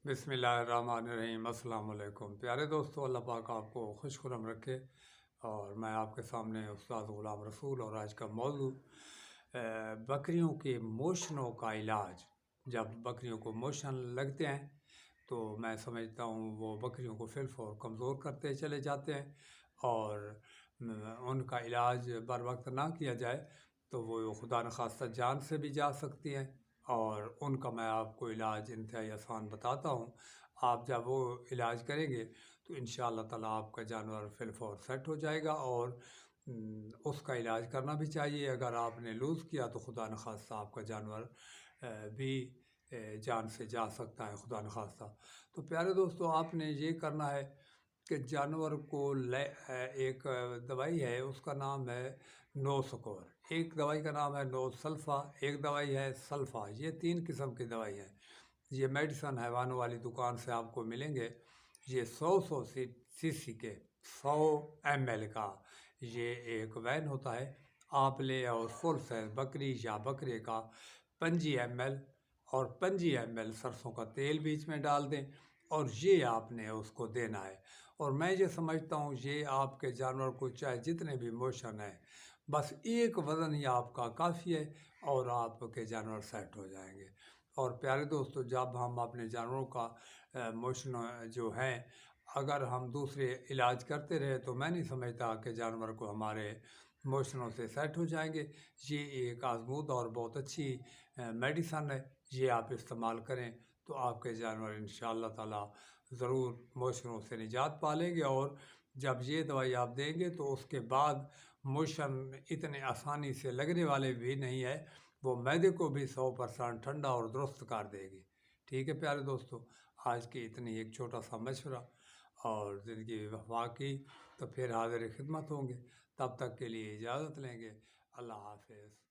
बिस्मिल्लाहिर्रहमानिर्रहीम। अस्सलाम वालेकुम प्यारे दोस्तों, अल्लाह पाक आपको खुश खुरम रखे। और मैं आपके सामने उस्ताद ग़ुलाम रसूल और आज का मौजू बकरियों के मोशनों का इलाज। जब बकरियों को मोशन लगते हैं तो मैं समझता हूँ वो बकरियों को फिल्फ और कमज़ोर करते चले जाते हैं, और उनका इलाज बर वक्त ना किया जाए तो वो खुदा न खास्ता जान से भी जा सकती हैं। और उनका मैं आपको इलाज इंतहाई आसान बताता हूँ। आप जब वो इलाज करेंगे तो इंशाअल्लाह ताला आपका जानवर फिल्फ और सेट हो जाएगा। और उसका इलाज करना भी चाहिए। अगर आपने लूज़ किया तो खुदा न खास्ता आपका जानवर भी जान से जा सकता है, खुदा न खास्ता। तो प्यारे दोस्तों, आपने ये करना है कि जानवर को एक दवाई है, उसका नाम है नो स्कोर। एक दवाई का नाम है नो सल्फ़ा, एक दवाई है सल्फ़ा। ये 3 किस्म की दवाई है। ये मेडिसन हैवानों वाली दुकान से आपको मिलेंगे। ये 100 सीसी के 100 ml का ये एक वैन होता है। आप ले और फुल साइज बकरी या बकरे का 25 ml और 25 ml सरसों का तेल बीच में डाल दें, और ये आपने उसको देना है। और मैं ये समझता हूँ ये आपके जानवर को चाहे जितने भी मोशन है, बस एक वज़न ही आपका काफ़ी है और आपके जानवर सेट हो जाएंगे। और प्यारे दोस्तों, जब हम अपने जानवरों का मोशन जो है, अगर हम दूसरे इलाज करते रहे तो मैं नहीं समझता कि जानवर को हमारे मोशनों से सेट हो जाएंगे। ये एक आजमूद और बहुत अच्छी मेडिसन है। ये आप इस्तेमाल करें तो आपके जानवर इंशाअल्लाह ताला ज़रूर मोशनों से निजात पा लेंगे। और जब ये दवाई आप देंगे तो उसके बाद मोशन इतने आसानी से लगने वाले भी नहीं है। वो मैदे को भी 100% ठंडा और दुरुस्त कर देगी। ठीक है प्यारे दोस्तों, आज की इतनी एक छोटा सा मशवरा और ज़िंदगी वफा की, तो फिर हाज़िर खिदमत होंगे। तब तक के लिए इजाज़त लेंगे। अल्लाह हाफ़िज़।